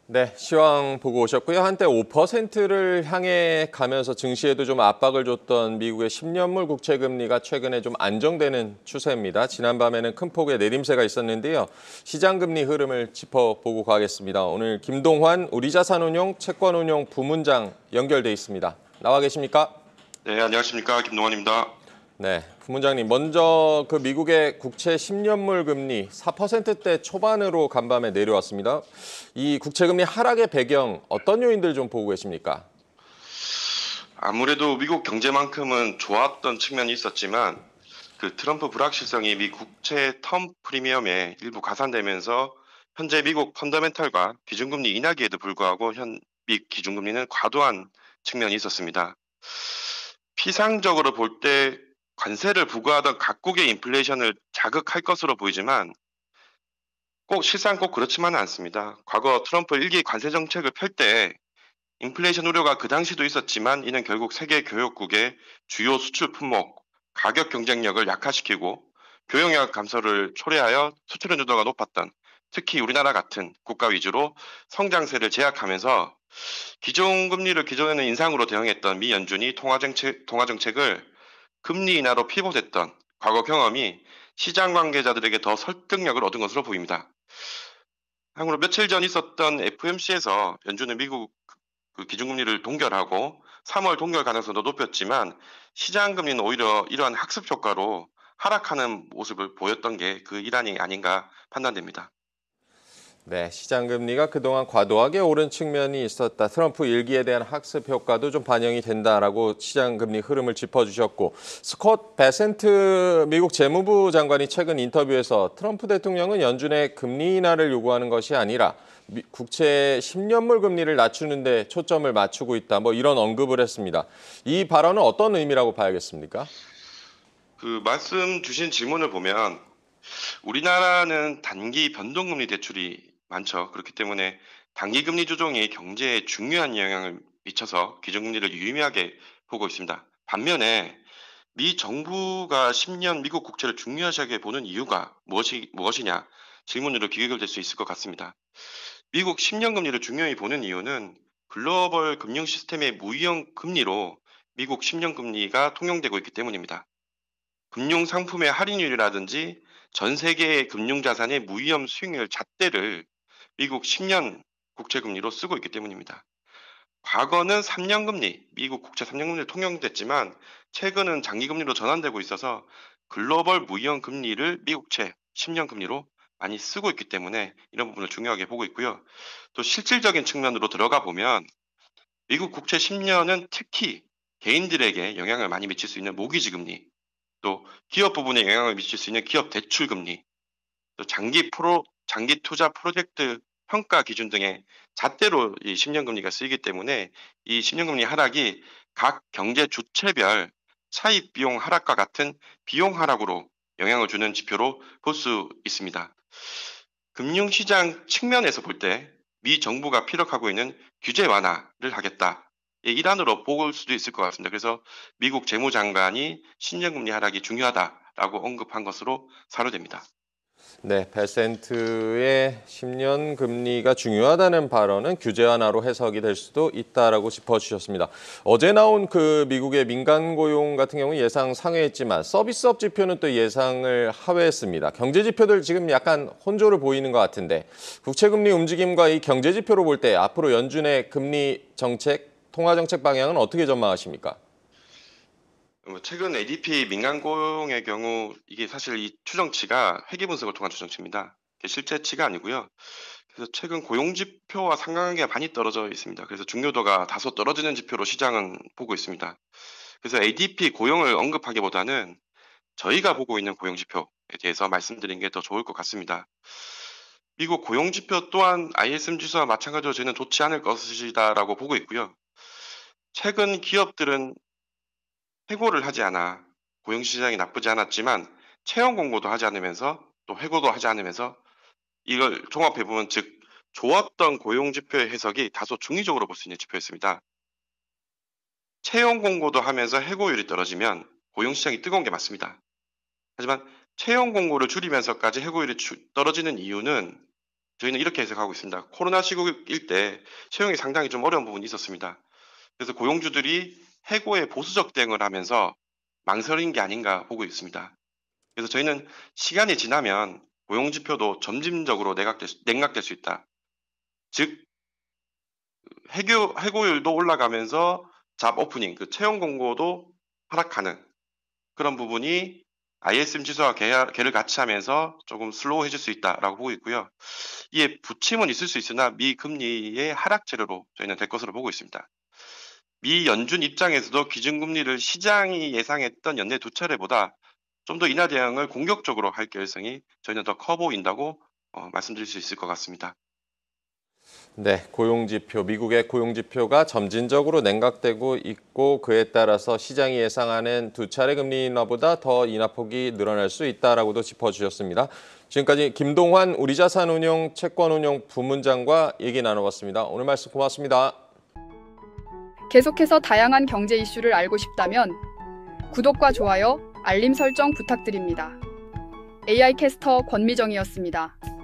네, 시황 보고 오셨고요. 한때 5%를 향해 가면서 증시에도 좀 압박을 줬던 미국의 10년물 국채 금리가 최근에 좀 안정되는 추세입니다. 지난밤에는 큰 폭의 내림세가 있었는데요. 시장 금리 흐름을 짚어보고 가겠습니다. 오늘 김동환 우리자산운용 채권운용 부문장 연결돼 있습니다. 나와 계십니까? 네, 안녕하십니까. 김동환입니다. 네, 부문장님 먼저 그 미국의 국채 10년물 금리 4%대 초반으로 간밤에 내려왔습니다. 이 국채 금리 하락의 배경 어떤 요인들 좀 보고 계십니까? 아무래도 미국 경제만큼은 좋았던 측면이 있었지만 그 트럼프 불확실성이 미 국채 텀 프리미엄에 일부 가산되면서 현재 미국 펀더멘털과 기준금리 인하기에도 불구하고 현 미 기준금리는 과도한 측면이 있었습니다. 피상적으로 볼 때 관세를 부과하던 각국의 인플레이션을 자극할 것으로 보이지만 실상 꼭 그렇지만은 않습니다. 과거 트럼프 1기 관세 정책을 펼 때 인플레이션 우려가 그 당시도 있었지만 이는 결국 세계 교역국의 주요 수출 품목 가격 경쟁력을 약화시키고 교역력 감소를 초래하여 수출 의존도가 높았던 특히 우리나라 같은 국가 위주로 성장세를 제약하면서 기존금리를 기존에는 인상으로 대응했던 미 연준이 통화정책을 금리 인하로 피봇했던 과거 경험이 시장 관계자들에게 더 설득력을 얻은 것으로 보입니다. 한국으로 며칠 전 있었던 FOMC에서 연준은 미국 그 기준금리를 동결하고 3월 동결 가능성도 높였지만 시장 금리는 오히려 이러한 학습 효과로 하락하는 모습을 보였던 게 그 일환이 아닌가 판단됩니다. 네, 시장 금리가 그동안 과도하게 오른 측면이 있었다. 트럼프 일기에 대한 학습 효과도 좀 반영이 된다라고 시장 금리 흐름을 짚어주셨고, 스콧 베센트 미국 재무부 장관이 최근 인터뷰에서 트럼프 대통령은 연준의 금리 인하를 요구하는 것이 아니라 국채 10년물 금리를 낮추는 데 초점을 맞추고 있다. 뭐 이런 언급을 했습니다. 이 발언은 어떤 의미라고 봐야겠습니까? 그 말씀 주신 질문을 보면 우리나라는 단기 변동금리 대출이 많죠. 그렇기 때문에 단기 금리 조정이 경제에 중요한 영향을 미쳐서 기준금리를 유의미하게 보고 있습니다. 반면에 미 정부가 10년 미국 국채를 중요시하게 보는 이유가 무엇이냐 질문으로 귀결될 수 있을 것 같습니다. 미국 10년 금리를 중요히 보는 이유는 글로벌 금융 시스템의 무이용 금리로 미국 10년 금리가 통용되고 있기 때문입니다. 금융 상품의 할인율이라든지 전 세계의 금융 자산의 무위험 수익률 잣대를 미국 10년 국채 금리로 쓰고 있기 때문입니다. 과거는 3년 금리, 미국 국채 3년 금리로 통용됐지만 최근은 장기 금리로 전환되고 있어서 글로벌 무이용 금리를 미국채 10년 금리로 많이 쓰고 있기 때문에 이런 부분을 중요하게 보고 있고요. 또 실질적인 측면으로 들어가 보면 미국 국채 10년은 특히 개인들에게 영향을 많이 미칠 수 있는 모기지 금리, 또 기업 부분에 영향을 미칠 수 있는 기업 대출 금리, 또 장기 투자 프로젝트 평가 기준 등의 잣대로 이 10년 금리가 쓰이기 때문에 이 10년 금리 하락이 각 경제 주체별 차입 비용 하락과 같은 비용 하락으로 영향을 주는 지표로 볼 수 있습니다. 금융시장 측면에서 볼 때 미 정부가 피력하고 있는 규제 완화를 하겠다. 일환으로 볼 수도 있을 것 같습니다. 그래서 미국 재무장관이 신용금리 하락이 중요하다라고 언급한 것으로 사료됩니다. 네, 베센트의 10년 금리가 중요하다는 발언은 규제 완화로 해석이 될 수도 있다라고 짚어주셨습니다. 어제 나온 그 미국의 민간 고용 같은 경우 예상 상회했지만 서비스업 지표는 또 예상을 하회했습니다. 경제 지표들 지금 약간 혼조를 보이는 것 같은데 국채 금리 움직임과 이 경제 지표로 볼 때 앞으로 연준의 금리 정책, 통화 정책 방향은 어떻게 전망하십니까? 최근 ADP 민간 고용의 경우 이게 사실 이 추정치가 회계 분석을 통한 추정치입니다. 이게 실제치가 아니고요. 그래서 최근 고용 지표와 상관관계가 많이 떨어져 있습니다. 그래서 중요도가 다소 떨어지는 지표로 시장은 보고 있습니다. 그래서 ADP 고용을 언급하기보다는 저희가 보고 있는 고용 지표에 대해서 말씀드린 게 더 좋을 것 같습니다. 미국 고용 지표 또한 ISM 지수와 마찬가지로 저는 좋지 않을 것이다라고 보고 있고요. 최근 기업들은 해고를 하지 않아 고용 시장이 나쁘지 않았지만 채용 공고도 하지 않으면서 또 해고도 하지 않으면서 이걸 종합해 보면 즉 좋았던 고용 지표의 해석이 다소 중의적으로 볼 수 있는 지표였습니다. 채용 공고도 하면서 해고율이 떨어지면 고용 시장이 뜨거운 게 맞습니다. 하지만 채용 공고를 줄이면서까지 해고율이 떨어지는 이유는 저희는 이렇게 해석하고 있습니다. 코로나 시국일 때 채용이 상당히 좀 어려운 부분이 있었습니다. 그래서 고용주들이 해고에 보수적 대응을 하면서 망설인 게 아닌가 보고 있습니다. 그래서 저희는 시간이 지나면 고용 지표도 점진적으로 냉각될 수 있다. 즉 해고율도 올라가면서 잡 오프닝, 그 채용 공고도 하락하는 그런 부분이 ISM 지수와 계를 같이 하면서 조금 슬로우해질 수 있다라고 보고 있고요. 이에 부침은 있을 수 있으나 미 금리의 하락 재료로 저희는 될 것으로 보고 있습니다. 미 연준 입장에서도 기준금리를 시장이 예상했던 연내 두 차례보다 좀 더 인하 대응을 공격적으로 할 개연성이 저희는 더 커 보인다고 말씀드릴 수 있을 것 같습니다. 네, 고용지표, 미국의 고용지표가 점진적으로 냉각되고 있고 그에 따라서 시장이 예상하는 두 차례 금리 인하보다 더 인하폭이 늘어날 수 있다라고도 짚어주셨습니다. 지금까지 김동환 우리자산운용 채권운용 부문장과 얘기 나눠봤습니다. 오늘 말씀 고맙습니다. 계속해서 다양한 경제 이슈를 알고 싶다면 구독과 좋아요, 알림 설정 부탁드립니다. AI 캐스터 권미정이었습니다.